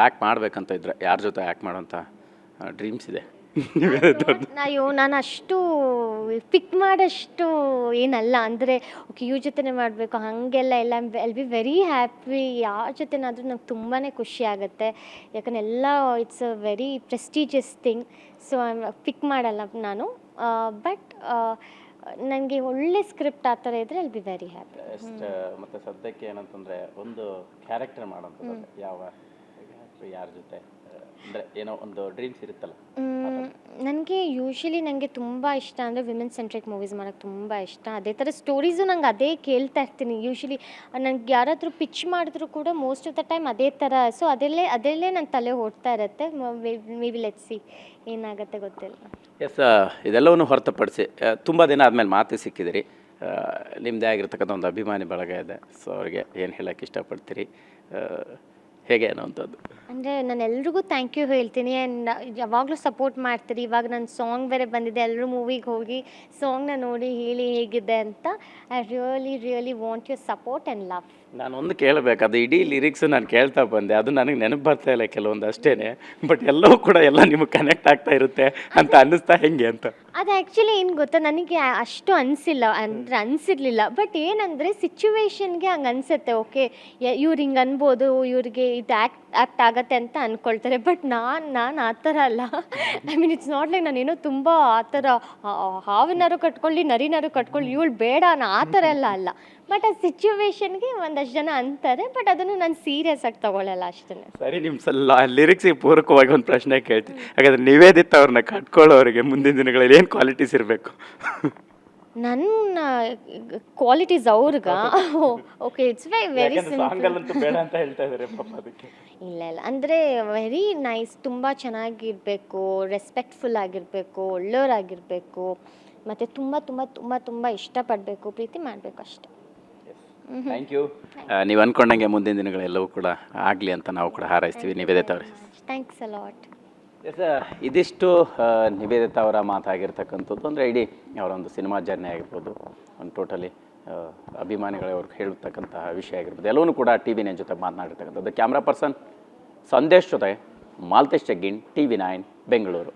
Act ಮಾಡಬೇಕಂತ ಇದ್ರೆ ಯಾರ ಜೊತೆ ಆ್ಯಕ್ಟ್ ಮಾಡೋಂಥ ಡ್ರೀಮ್ಸ್ ಇದೆ? ನಾನು ಅಷ್ಟು ಪಿಕ್ ಮಾಡೋಷ್ಟು ಏನಲ್ಲ, ಅಂದರೆ ಓಕೆ ಇವ್ರ ಜೊತೆನೇ ಮಾಡಬೇಕು ಹಾಗೆಲ್ಲ ಎಲ್ಲ ಐಲ್ ಬಿ ವೆರಿ ಹ್ಯಾಪಿ. ಯಾರ ಜೊತೆನಾದರೂ ನಂಗೆ ತುಂಬಾ ಖುಷಿ ಆಗುತ್ತೆ, ಯಾಕಂದರೆ ಎಲ್ಲ it's a very prestigious thing. So ಪಿಕ್ ಮಾಡಲ್ಲ ನಾನು, ಬಟ್ ನನಗೆ ಒಳ್ಳೆ ಸ್ಕ್ರಿಪ್ಟ್ ಆ ಥರ ಇದ್ದರೆ ಐಲ್ ಬಿ ವೆರಿ ಹ್ಯಾಪಿ. ಮತ್ತು ಸದ್ಯಕ್ಕೆ ಏನಂತಂದರೆ ಒಂದು ಕ್ಯಾರೆಕ್ಟರ್ ಮಾಡೋಂಥದ್ದು ಯಾವ ಯಾರ ಜೊತೆ ಅಂದರೆ ಏನೋ ಒಂದು ಡ್ರೀಮ್ಸ್ ಇರುತ್ತಲ್ಲ? ನನಗೆ ಯೂಶ್ವಲಿ ನನಗೆ ತುಂಬ ಇಷ್ಟ ಅಂದರೆ ವಿಮೆನ್ ಸೆಂಟ್ರಿಕ್ ಮೂವೀಸ್ ಮಾಡೋಕ್ಕೆ ತುಂಬ ಇಷ್ಟ. ಅದೇ ಥರ ಸ್ಟೋರೀಸು ನಂಗೆ ಅದೇ ಕೇಳ್ತಾ ಇರ್ತೀನಿ ಯೂಶ್ವಲಿ. ನನಗೆ ಯಾರಾದರೂ ಪಿಚ್ ಮಾಡಿದ್ರು ಕೂಡ ಮೋಸ್ಟ್ ಆಫ್ ದ ಟೈಮ್ ಅದೇ ಥರ. ಸೊ ಅದರಲ್ಲೇ ನನ್ನ ತಲೆ ಓಡ್ತಾ ಇರುತ್ತೆ. ಮೇ ಬಿ ಲೆಟ್ಸ್ ಸಿ ಏನಾಗುತ್ತೆ ಗೊತ್ತಿಲ್ಲ. ಎಸ್, ಇದೆಲ್ಲವನ್ನು ಹೊರತುಪಡಿಸಿ ತುಂಬ ದಿನ ಆದಮೇಲೆ ಮಾತು ಸಿಕ್ಕಿದಿರಿ. ನಿಮ್ಮದೇ ಆಗಿರ್ತಕ್ಕಂಥ ಒಂದು ಅಭಿಮಾನಿ ಬಳಗ ಇದೆ. ಸೊ ಅವ್ರಿಗೆ ಏನು ಹೇಳೋಕ್ಕೆ ಇಷ್ಟಪಡ್ತೀರಿ, ಹೇಗೆ ಅನ್ನೋವಂಥದ್ದು? ಅಂದರೆ ನಾನು ಎಲ್ರಿಗೂ ಥ್ಯಾಂಕ್ ಯು ಹೇಳ್ತೀನಿ. ಆ್ಯಂಡ್ ಯಾವಾಗಲೂ ಸಪೋರ್ಟ್ ಮಾಡ್ತೀರಿ. ಇವಾಗ ನನ್ನ ಸಾಂಗ್ ಬೇರೆ ಬಂದಿದೆ, ಎಲ್ಲರೂ ಮೂವಿಗೆ ಹೋಗಿ ಸಾಂಗ್ನ ನೋಡಿ ಹೇಳಿ ಹೇಗಿದೆ ಅಂತ. I really want your support and love. ನಾನು ಒಂದು ಕೇಳಬೇಕು, ಅದು ಇಡೀ ಲಿರಿಕ್ಸು ನಾನು ಕೇಳ್ತಾ ಬಂದೆ, ಅದು ನನಗೆ ನೆನಪು ಬರ್ತಾ ಇಲ್ಲ ಕೆಲವೊಂದು ಅಷ್ಟೇ. ಬಟ್ ಎಲ್ಲವೂ ಕೂಡ ಎಲ್ಲ ನಿಮಗೆ ಕನೆಕ್ಟ್ ಆಗ್ತಾ ಇರುತ್ತೆ ಅಂತ ಅನ್ನಿಸ್ತಾ ಹೆಂಗೆ ಅಂತ? ಅದು ಆ್ಯಕ್ಚುಲಿ ಏನು ಗೊತ್ತಾ, ನನಗೆ ಅಷ್ಟು ಅನಿಸಿರಲಿಲ್ಲ. ಬಟ್ ಏನಂದರೆ ಸಿಚುವೇಶನ್ಗೆ ಹಂಗೆ ಅನಿಸುತ್ತೆ. ಓಕೆ ಇವ್ರು ಹಿಂಗೆ ಅನ್ಬೋದು, ಇವ್ರಿಗೆ ಇದು ಆ್ಯಕ್ಟ್ ಆಗತ್ತೆ ಅಂತ ಅಂದ್ಕೊಳ್ತಾರೆ. ಬಟ್ ನಾನು ಆ ಥರ ಅಲ್ಲ. I mean it's not like ನಾನೇನೋ ತುಂಬ ಆ ಥರ ಹಾವಿನಾರು ಕಟ್ಕೊಳ್ಳಿ ನರಿನಾರು ಕಟ್ಕೊಳ್ಳಿ ಇವಳು ಬೇಡ ಅನ್ನೋ ಆ ಥರ ಎಲ್ಲ ಅಲ್ಲ. ಬಟ್ ಆ ಸಿಚುವೇಶನ್ಗೆ ಒಂದಷ್ಟು ಜನ ಅಂತಾರೆ, ಬಟ್ ಅದನ್ನು ನಾನು ಸೀರಿಯಸ್ ಆಗಿ ತಗೊಳ್ಳಲ್ಲ ಅಷ್ಟೇ. ಸರಿ, ನಿಮ್ಮ ಲಿರಿಕ್ಸಿಗೆ ಪೂರಕವಾಗಿ ಒಂದು ಪ್ರಶ್ನೆ ಕೇಳ್ತೀನಿ. ಹಾಗಾದ್ರೆ ನಿವೇದಿತ ಅವ್ರನ್ನ ಕಟ್ಕೊಳ್ಳೋರಿಗೆ ಮುಂದಿನ ದಿನಗಳಲ್ಲಿ ಏನು ಕ್ವಾಲಿಟೀಸ್ ಇರಬೇಕು? ನನ್ನ ಕ್ವಾಲಿಟೀಸ್ ಅವ್ರಿಗ ಓಕೆ ಇಟ್ಸ್ ವೆರಿ ಸಿಂಪಲ್. ಬೇಡ ಅಂತ ಹೇಳ್ತಾ ಇದ್ದಾರೆ ಪಾಪ ಅದಕ್ಕೆ. ಇಲ್ಲ ಅಂದರೆ ವೆರಿ ನೈಸ್, ತುಂಬ ಚೆನ್ನಾಗಿರಬೇಕು, ರೆಸ್ಪೆಕ್ಟ್ಫುಲ್ ಆಗಿರಬೇಕು, ಒಳ್ಳೆಯವರಾಗಿರಬೇಕು, ಮತ್ತು ತುಂಬ ತುಂಬ ತುಂಬ ತುಂಬ ಇಷ್ಟಪಡಬೇಕು, ಪ್ರೀತಿ ಮಾಡಬೇಕು ಅಷ್ಟೇ. Thank you. ನೀವು ಅಂದ್ಕೊಂಡಂಗೆ ಮುಂದಿನ ದಿನಗಳೆಲ್ಲವೂ ಕೂಡ ಆಗಲಿ ಅಂತ ನಾವು ಕೂಡ ಹಾರೈಸ್ತೀವಿ. ನಿವೇದಿತ ಅವರೇ, ಥ್ಯಾಂಕ್ಸ್ ಅ ಲಾಟ್. ಎಸ್, ಇದಿಷ್ಟು ನಿವೇದಿತ ಅವರ ಮಾತಾಗಿರ್ತಕ್ಕಂಥದ್ದು. ಅಂದರೆ ಇಡೀ ಅವರ ಒಂದು ಸಿನಿಮಾ ಜರ್ನಿ ಆಗಿರ್ಬೋದು, ಒಂದು ಟೋಟಲಿ ಅಭಿಮಾನಿಗಳವ್ರು ಹೇಳ್ತಕ್ಕಂತಹ ವಿಷಯ ಆಗಿರ್ಬೋದು, ಎಲ್ಲವೂ ಕೂಡ TV9 ಜೊತೆ ಮಾತನಾಡಿರ್ತಕ್ಕಂಥದ್ದು. ಕ್ಯಾಮ್ರಾ ಪರ್ಸನ್ ಸಂದೇಶ್ ಜೊತೆ ಮಾಲ್ತೇಶ್ ಜಗ್ಗಿನ್, TV9 ಬೆಂಗಳೂರು.